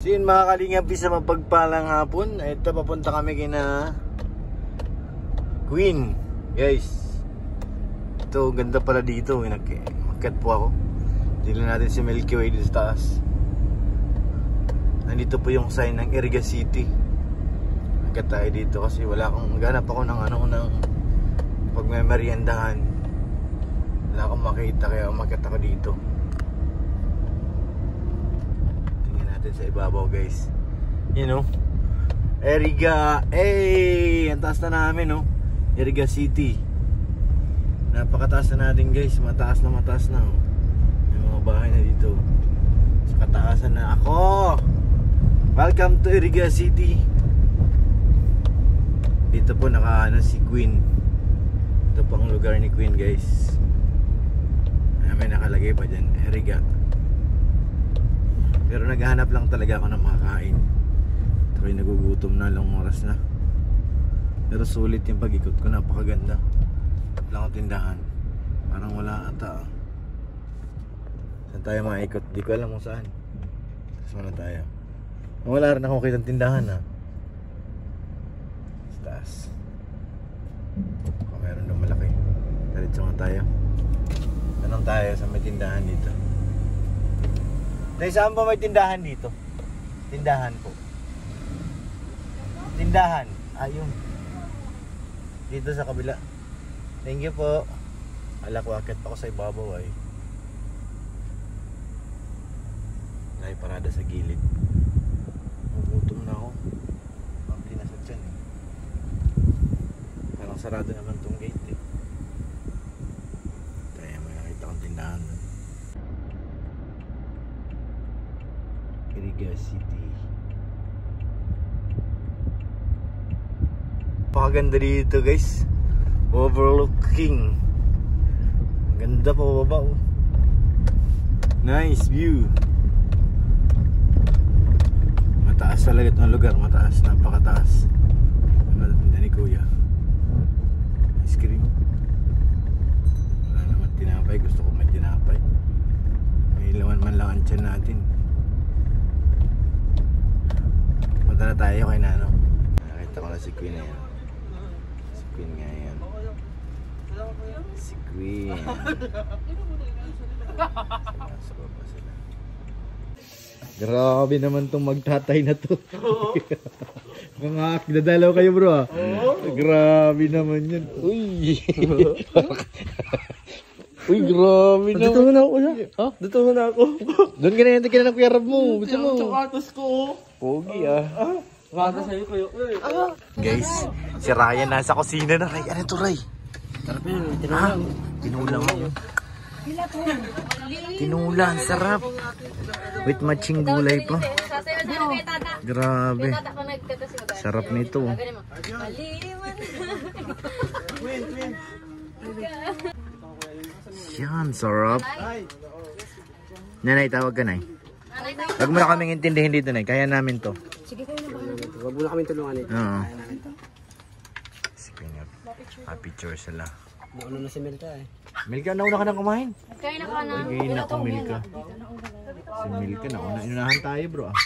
So yun mga kalingap, isa mapagpalang hapon. Ito papunta kami kina Queen. Guys, ito ganda pala dito. Makat po ako. Tingnan natin si Milky Way dito sa taas. Nandito po yung sign ng Iriga City. Makat tayo dito kasi wala akong ganap ako ng pagmemeriendahan. Wala akong makita kaya umakyat ako dito. Tingnan natin sa ibabaw guys. You know, Iriga, ang taas na namin no. Iriga City. Napakataas na natin guys. Mataas na oh. May mga bahay na dito. Sa kataasan na ako. Welcome to Iriga City. Dito po si Queen. Ito po ang lugar ni Queen guys. May nakalagay pa dyan, Iriga. Pero naghahanap lang talaga ako ng makakain. Ito ay nagugutom na, long oras na. Pero sulit yung pag-ikot ko, napakaganda. Lang ang tindahan. Parang wala ata. Saan tayo maikot? Di ko alam kung saan. Tapos wala tayo. Wala rin akong kitang tindahan ha. Sa taas. Kung meron doon malaki. Diretso nga tayo. Tanong tayo sa may tindahan dito. Tay, saan ba may tindahan dito? Tindahan po. Tindahan. Ayun. Dito sa kabila. Thank you po. Alak, wakit pa ako sa ibabaw ay. Tayo parada sa gilid. Magutom na ako. Pampi na sa tiyan eh. Parang sarado naman tong gate eh. Tayo may nakita kong tindahan. Iriga City. Napakaganda dito guys. Overlooking. Ganda pa baba oh. Nice view. Mataas talaga itong lugar. Mataas, napakataas. Ano natin ni Kuya? Ice cream. Wala naman tinapay. Gusto ko may tinapay. May laman man lang ang tiyan natin. Punta na tayo kay Nano. Nakita ko na si Queen na yan. Si Queen nga yan. Si Queen. Grabe naman tong magtatay na to. Mga dadalaw kayo bro ah. Grabe naman yun. Uy. Uy, grabe naman. Dito na ako na. Ha? Dito na ako. Doon ka na yung tignan ng Kuya Rab mo. Gusto mo? Tsakatos ko. Pogi ah. Gata sa'yo kayo. Guys, si Ryan nasa kusina na. Ray, ano to Ray? Sarap yun. Tinulang. Tinulang mo. Tinulang, sarap. With matching gulay pa. Grabe. Sarap nito. Yan, sarap. Nanay, tawag ka Nay. Huwag mo na kaming intindihin dito Nay. Kaya namin to. Sige kayo na ba? Huwag mo na kaming tulungan ito. Oo. Picture sila. Nauna na si Milka eh. Milka, nauna ka nang kumain? Kaya na ka na. Ay, naku Milka. Si Milka, nauna. Inunahan tayo bro ah.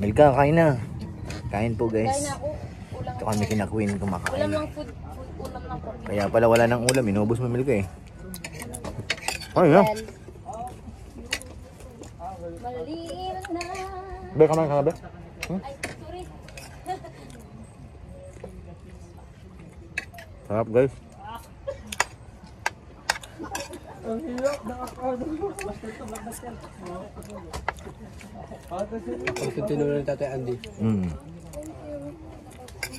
Milka, kain na. Kain po guys. Ito kami kina Queen kumakain. Ulam lang food. Ulam lang po. Kaya pala wala nang ulam. Inubos mo Milka eh. Ay na. Maliit na. Be, kamain ka na be? Ay, sorry. Sarap guys. Ang hirap na ako. Pag tinuloy ng Tatay Andy.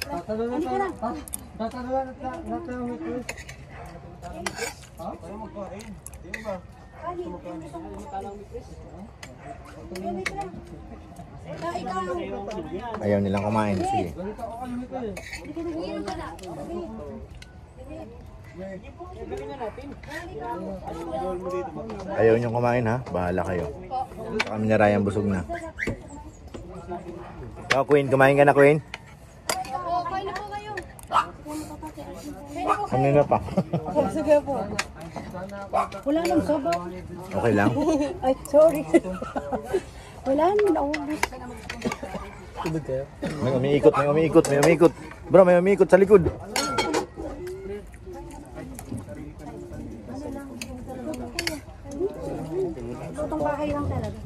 Tatanong na tayo. Ha? Tayo magkain. Di ba? Ayaw nilang kumain. Sige. Ayaw nyo kumain ha? Bahala kayo. Kami na Ryan busog na. Oh, Queen, kumain ka na Queen? Oo, kain na po kayo. Kanina pa. Sige po. Wala nang soba. Okay lang? Ay, sorry. Wala naman, naubos. May umiikot, may umiikot, may umiikot. Bro, may umiikot sa likod. Lutong bahay lang talaga.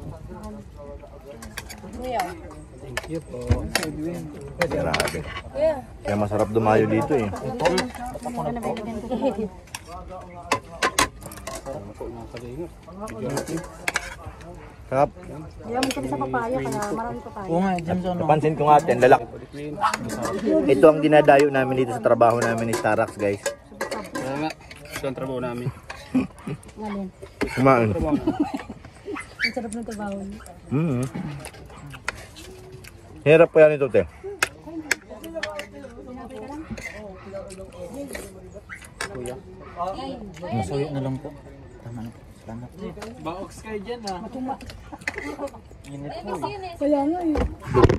Kuya. Thank you po. Grabe. Kuya. Kaya masarap dumayo dito eh. Ano ba ilagyan ko? Sarap. Yaman kami sa papaya, kaya maraming papaya. Oo nga, dyan sa ano. Napansin ko nga atin, lalak. Ito ang dinadayo namin dito sa trabaho namin ni Starax, guys. Oo nga, ito ang trabaho namin. Ngayon. Kumain. Ang sarap ng trabaho niyo. Hirap pa yan ito, te. Kuya. Masuyo na lang po. Tama na po. Salamat. Baoks kayo dyan ha. Init po eh. Kaya nga eh.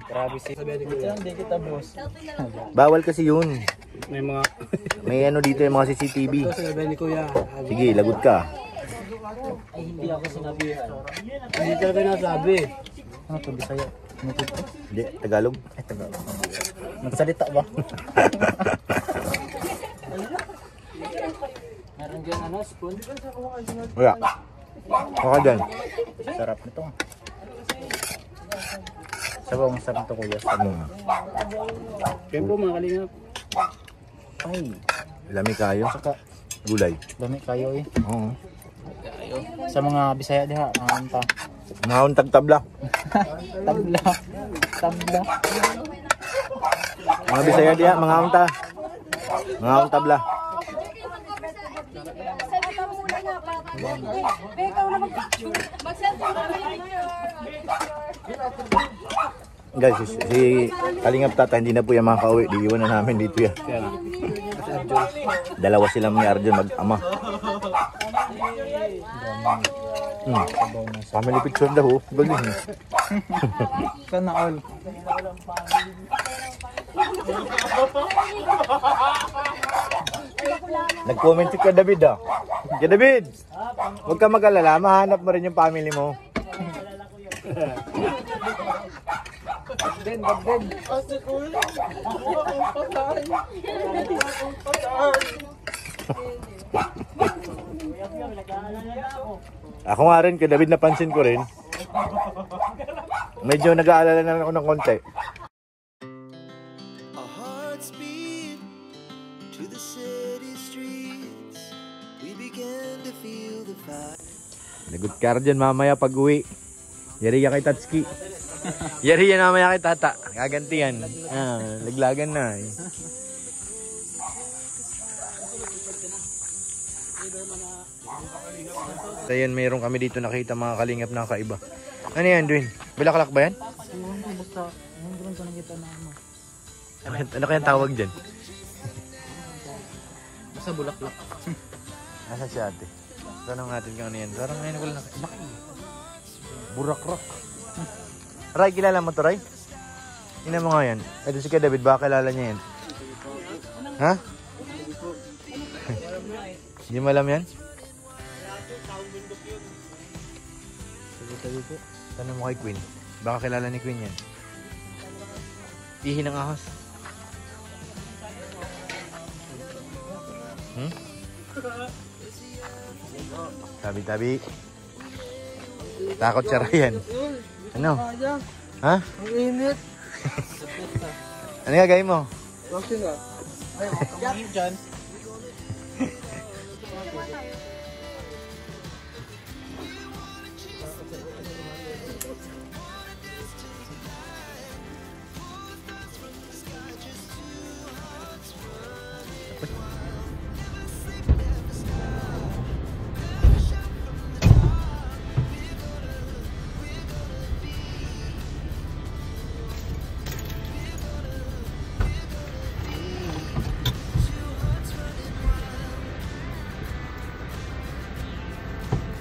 Grabe si sabi ko dyan, hindi kita boss. Bawal kasi yun. May mga... May ano dito yung mga CCTV. Ito sabi ni Kuya. Sige, lagot ka. Ay, hindi ako sinabihan. Hindi talaga nasabi. Ano to, Bisaya? Ano to? Hindi, Tagalog. Ay, Tagalog. Nagsalita ba? Meron dyan ano, spoon? Wala. Baka dyan. Sarap nito. Sabaw ang sarap nito kuya. Kaya po mga kalingap. Ay, Lami kayo. saka Gulay. dami kayo eh. Oo. Sa mga Bisaya diha, anta. Ngaon tagtabla. Tabla. Tabla. Mga Bisaya diya, mga unta. Mga tabla. Guys, si Kalingap Tata hindi na po yan makakauwi. Di iwan na namin dito yan. Dalawa silang ni Arjun mag-ama. Family picture daw. Galing. Sana all. Nag-comment si Kuya David ah. Kuya David, huwag ka mag-alala. Mahanap mo rin yung family mo. Ako nga rin, Kuya David, napansin ko rin. Medyo nag-aalala na ako ng konti. Our hearts beat to the city streets. We began to feel the fire. Nagot ka dyan mamaya pag uwi. Yari ka kay Tatsuki. Yari yan mamaya kay Tata. Gaganti yan. Laglagan na eh. So yan, mayroon kami dito nakita mga kalingap na kaiba. Ano yan, Dwayne? Bulaklak ba yan? Basta, hindi ko nakita na ano. Ano kayang tawag dyan? Basta bulaklak. Nasaan si ate? Tanong natin kung ano yan. Parang ngayon ko lang nakita. Burakrak. Ray, kilala mo to, Ray? Ina mo nga yan. Ito si Kuya David, baka kilala niya yan. Ha? Hindi mo alam yan? Sabi po. Tanong mo kay Queen. Baka kilala ni Queen yan. Ihi ng ahas. Tabi-tabi. Takot siya Ryan. Ano? Ha? Ang init. Ano nga gawin mo? Bakit nga? Ay, dyan.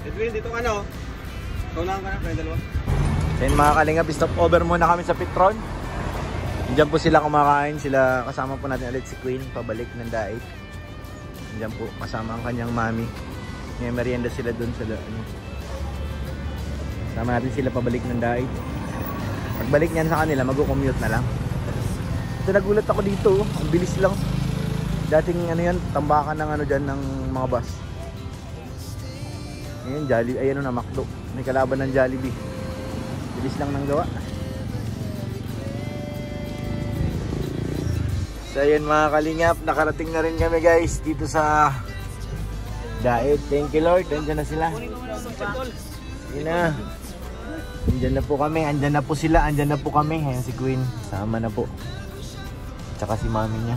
Edwin, dito ka na oh. Kaunahan ka na, kaya dalawa. Then mga kalingap, stop over muna kami sa Petron. Diyan po sila kumakain. Sila kasama po natin ulit si Queen pabalik ng Daig. Diyan po kasama ang kanyang mami. May merienda sila dun sa ano. Kasama natin sila pabalik ng Daig. Pagbalik niyan sa kanila, mag-commute na lang. Ito, nagulat ako dito, ang bilis lang. Dating ano yan, tambakan ng ano dyan ng mga bus. Ngayon, Jollibee, ayan na, McDo. May kalaban ng Jollibee. Bilis lang ng gawa. So ayun mga kalingap, nakarating na rin kami guys dito sa Daet. Thank you Lord, andyan na sila. Yun na. Andyan na po kami, andyan na po sila, andyan na po kami. Ayan si Queen, sama na po. Tsaka si mami niya.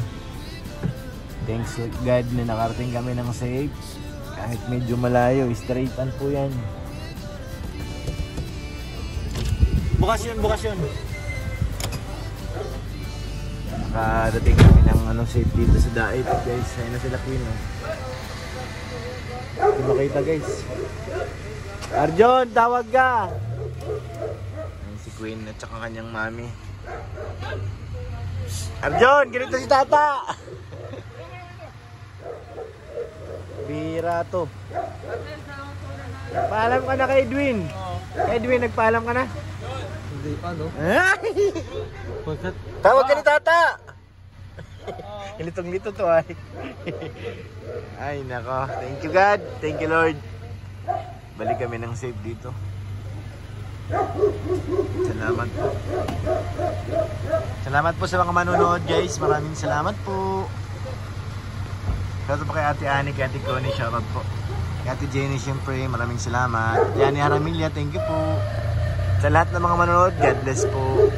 Thanks God na nakarating kami ng safe. Kahit medyo malayo, straightan po yan. Bukas yun, bukas yun. Nakadating kami ng ano, safe dito sa Daet guys. Ayun na sila Queen. Hindi makita guys. Arjon, tawag ka! Ayun si Queen at saka kanyang mami. Arjon, ganito si Tata! Bira to. Paalam ka na kay Edwin. Kay Edwin, nagpaalam ka na? Hindi pa, no? Tawag ka ni Tata! Litong-lito to ay. Ay nako, thank you God, thank you Lord. Balik kami ng safe dito. Salamat po. Salamat po sa mga manonood guys, maraming salamat po. Shoutout po kay Ate Annie, kay Ate Connie, shoutout po. Kay Ate Jenny syempre, maraming salamat. Kay Annie Haramilya, thank you po. Sa lahat ng mga manonood, God bless po.